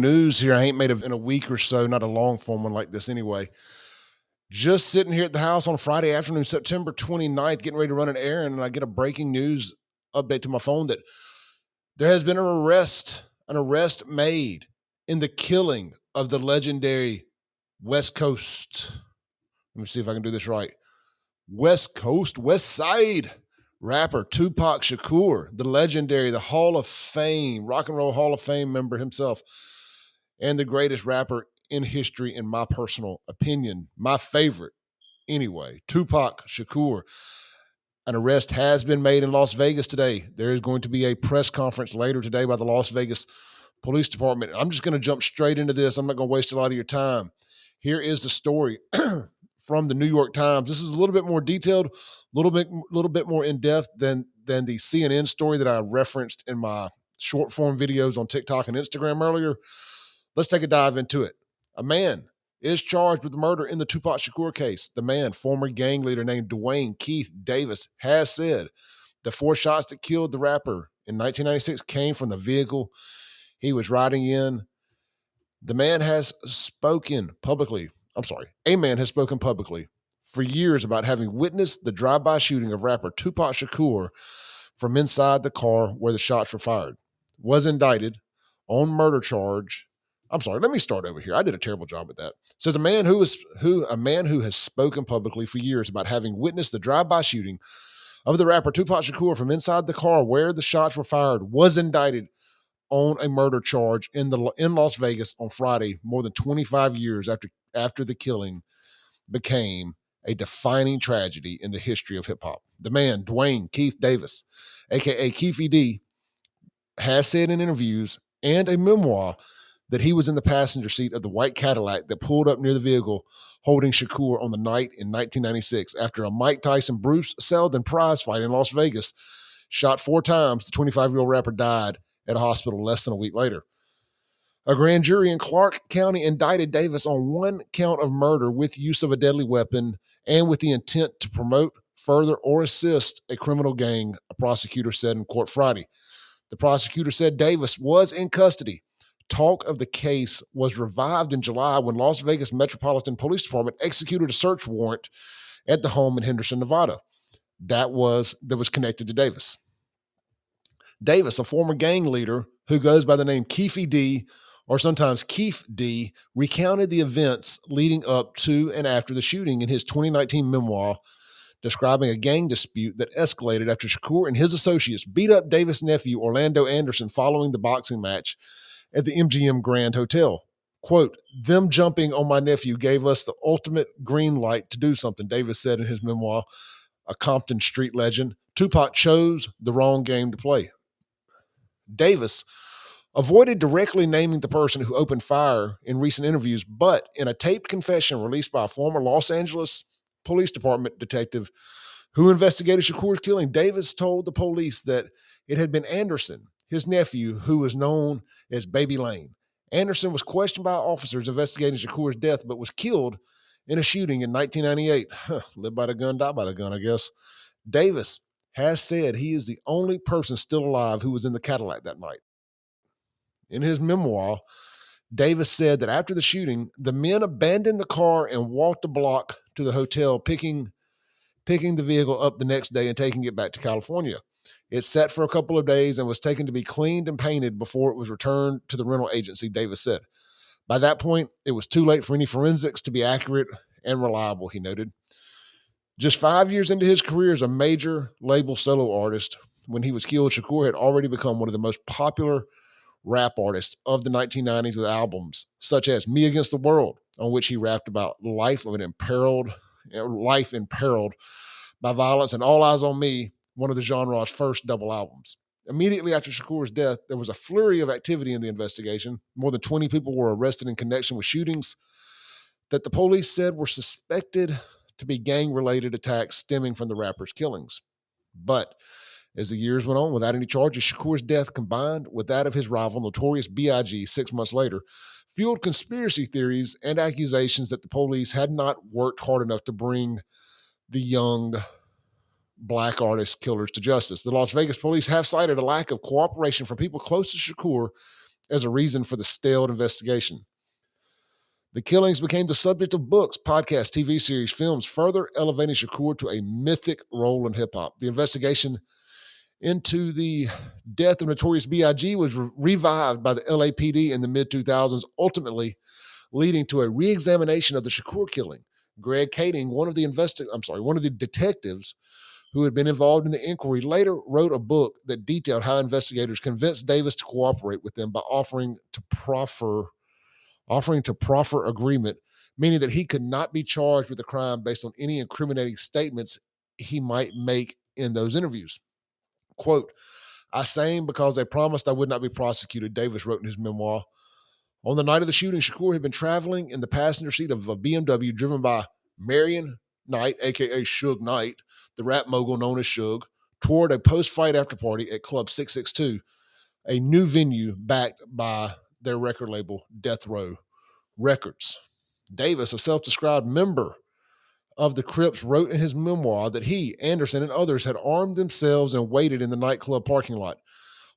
News here I ain't made in a week or so, not a long form one like this anyway. Just sitting here at the house on Friday afternoon, September 29th, getting ready to run an errand, and I get a breaking news update to my phone that there has been an arrest made in the killing of the legendary West Coast. Let me see if I can do this right. West Coast, West Side rapper Tupac Shakur, the legendary, the Hall of Fame, Rock and Roll Hall of Fame member himself, and the greatest rapper in history, in my personal opinion. My favorite, anyway. Tupac Shakur. An arrest has been made in Las Vegas today. There is going to be a press conference later today by the Las Vegas Police Department. I'm just going to jump straight into this. I'm not going to waste a lot of your time. Here is the story from the New York Times. This is a little bit more detailed, little bit more in depth than the CNN story that I referenced in my short form videos on TikTok and Instagram earlier. Let's take a dive into it. A man is charged with murder in the Tupac Shakur case. The man, former gang leader named Duane Keith Davis, has said the 4 shots that killed the rapper in 1996 came from the vehicle he was riding in. The man has spoken publicly. A man has spoken publicly for years about having witnessed the drive-by shooting of rapper Tupac Shakur from inside the car where the shots were fired. Was indicted on murder charge. Let me start over here. I did a terrible job at that. Says a man who has spoken publicly for years about having witnessed the drive-by shooting of the rapper Tupac Shakur from inside the car where the shots were fired was indicted on a murder charge in Las Vegas on Friday, more than 25 years after the killing became a defining tragedy in the history of hip hop. The man, Duane Keith Davis, aka Keffe D, has said in interviews and a memoir that he was in the passenger seat of the white Cadillac that pulled up near the vehicle holding Shakur on the night in 1996 after a Mike Tyson Bruce Seldon prize fight in Las Vegas. Shot 4 times, the 25-year-old rapper died at a hospital less than a week later. A grand jury in Clark County indicted Davis on 1 count of murder with use of a deadly weapon and with the intent to promote, further, or assist a criminal gang, a prosecutor said in court Friday. The prosecutor said Davis was in custody. Talk of the case was revived in July when Las Vegas Metropolitan Police Department executed a search warrant at the home in Henderson, Nevada that was connected to Davis. Davis, a former gang leader who goes by the name Keffe D, or sometimes Keef D, recounted the events leading up to and after the shooting in his 2019 memoir, describing a gang dispute that escalated after Shakur and his associates beat up Davis' nephew, Orlando Anderson, following the boxing match at the MGM Grand Hotel. Quote, them jumping on my nephew gave us the ultimate green light to do something, Davis said in his memoir, a Compton street legend. Tupac chose the wrong game to play. Davis avoided directly naming the person who opened fire in recent interviews, but in a taped confession released by a former Los Angeles Police Department detective who investigated Shakur's killing, Davis told the police that it had been Anderson, his nephew, who was known as Baby Lane. Anderson was questioned by officers investigating Shakur's death, but was killed in a shooting in 1998. Live by the gun, die by the gun, I guess. Davis has said he is the only person still alive who was in the Cadillac that night. In his memoir, Davis said that after the shooting, the men abandoned the car and walked the block to the hotel, picking the vehicle up the next day and taking it back to California. It sat for a couple of days and was taken to be cleaned and painted before it was returned to the rental agency, Davis said. By that point, it was too late for any forensics to be accurate and reliable, he noted. Just 5 years into his career as a major label solo artist, when he was killed, Shakur had already become one of the most popular rap artists of the 1990s with albums such as Me Against the World, on which he rapped about life imperiled by violence, and All Eyes on Me, one of the genre's first double albums. Immediately after Shakur's death, there was a flurry of activity in the investigation. More than 20 people were arrested in connection with shootings that the police said were suspected to be gang-related attacks stemming from the rapper's killings. But as the years went on, without any charges, Shakur's death, combined with that of his rival, Notorious B.I.G., 6 months later, fueled conspiracy theories and accusations that the police had not worked hard enough to bring the young black artist killers to justice. The Las Vegas police have cited a lack of cooperation from people close to Shakur as a reason for the stalled investigation. The killings became the subject of books, podcasts, TV series, films, further elevating Shakur to a mythic role in hip hop. The investigation into the death of Notorious B.I.G. was revived by the LAPD in the mid 2000s, ultimately leading to a re-examination of the Shakur killing. Greg Kading, one of the detectives who had been involved in the inquiry, later wrote a book that detailed how investigators convinced Davis to cooperate with them by offering to proffer agreement, meaning that he could not be charged with a crime based on any incriminating statements he might make in those interviews. Quote, I sang because they promised I would not be prosecuted, Davis wrote in his memoir. On the night of the shooting, Shakur had been traveling in the passenger seat of a BMW driven by Marion Knight, a.k.a. Suge Knight, the rap mogul known as Suge, toward a post-fight after party at Club 662, a new venue backed by their record label, Death Row Records. Davis, a self-described member of the Crips, wrote in his memoir that he, Anderson, and others had armed themselves and waited in the nightclub parking lot,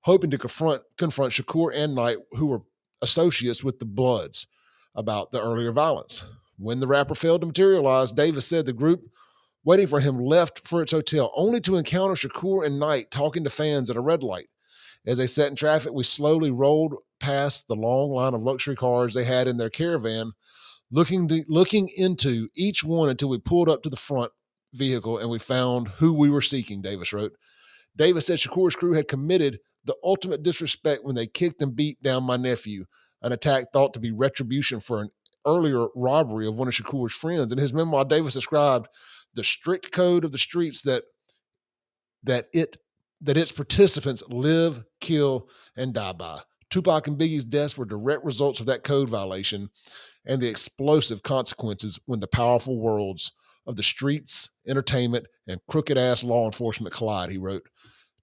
hoping to confront Shakur and Knight, who were associates with the Bloods, about the earlier violence. When the rapper failed to materialize, Davis said the group waiting for him left for its hotel, only to encounter Shakur and Knight talking to fans at a red light. As they sat in traffic, we slowly rolled past the long line of luxury cars they had in their caravan, looking into each one until we pulled up to the front vehicle and we found who we were seeking, Davis wrote. Davis said Shakur's crew had committed the ultimate disrespect when they kicked and beat down my nephew, an attack thought to be retribution for an earlier robbery of one of Shakur's friends. In his memoir, Davis described the strict code of the streets that its participants live, kill, and die by. Tupac and Biggie's deaths were direct results of that code violation and the explosive consequences when the powerful worlds of the streets, entertainment, and crooked-ass law enforcement collide, he wrote.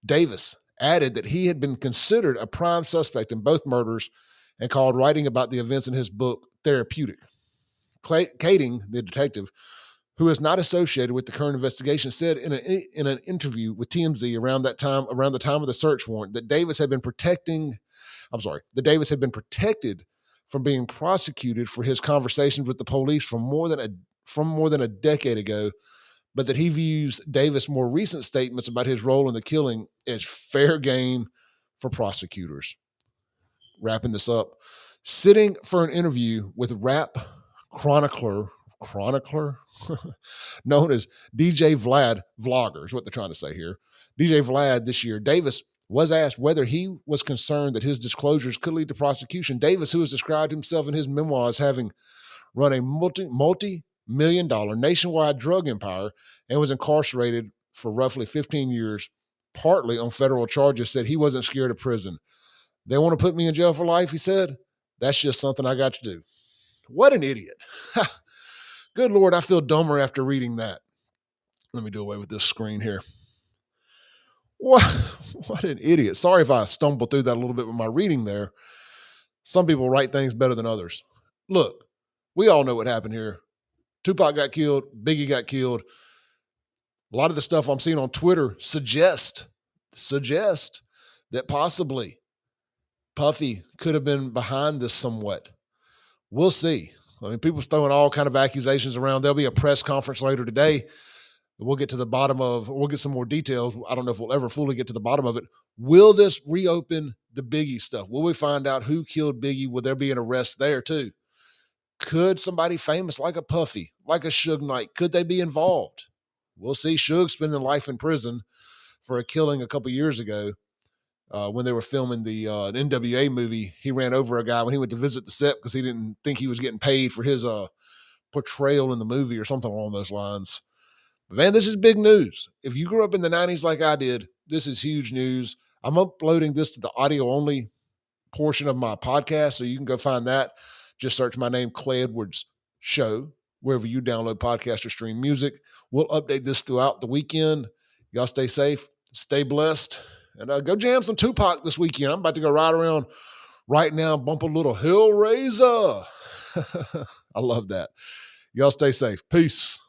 Davis added that he had been considered a prime suspect in both murders and called writing about the events in his book therapeutic. Kading, the detective, who is not associated with the current investigation, said in an interview with TMZ around the time of the search warrant that Davis had been protected from being prosecuted for his conversations with the police from more than a decade ago, but that he views Davis' more recent statements about his role in the killing as fair game for prosecutors. Wrapping this up, sitting for an interview with rap chronicler known as DJ Vlad, vlogger is what they're trying to say here, DJ Vlad this year, Davis was asked whether he was concerned that his disclosures could lead to prosecution. Davis, who has described himself in his memoir as having run a multi-million-dollar nationwide drug empire and was incarcerated for roughly 15 years, partly on federal charges, said he wasn't scared of prison. They want to put me in jail for life, he said. That's just something I got to do. What an idiot. Good Lord, I feel dumber after reading that. Let me do away with this screen here. What an idiot. Sorry if I stumbled through that a little bit with my reading there. Some people write things better than others. Look, we all know what happened here. Tupac got killed. Biggie got killed. A lot of the stuff I'm seeing on Twitter suggest that possibly Puffy could have been behind this somewhat. We'll see. I mean, people's throwing all kind of accusations around. There'll be a press conference later today. We'll get some more details. I don't know if we'll ever fully get to the bottom of it. Will this reopen the Biggie stuff? Will we find out who killed Biggie? Will there be an arrest there too? Could somebody famous like a Puffy, like a Suge Knight, could they be involved? We'll see. Suge spending life in prison for a killing a couple years ago. When they were filming the NWA movie, he ran over a guy when he went to visit the set because he didn't think he was getting paid for his portrayal in the movie or something along those lines. But man, this is big news. If you grew up in the 90s like I did, this is huge news. I'm uploading this to the audio-only portion of my podcast, so you can go find that. Just search my name, Clay Edwards Show, wherever you download podcasts or stream music. We'll update this throughout the weekend. Y'all stay safe, stay blessed, and go jam some Tupac this weekend. I'm about to go ride around right now, bump a little Hellraiser. I love that. Y'all stay safe. Peace.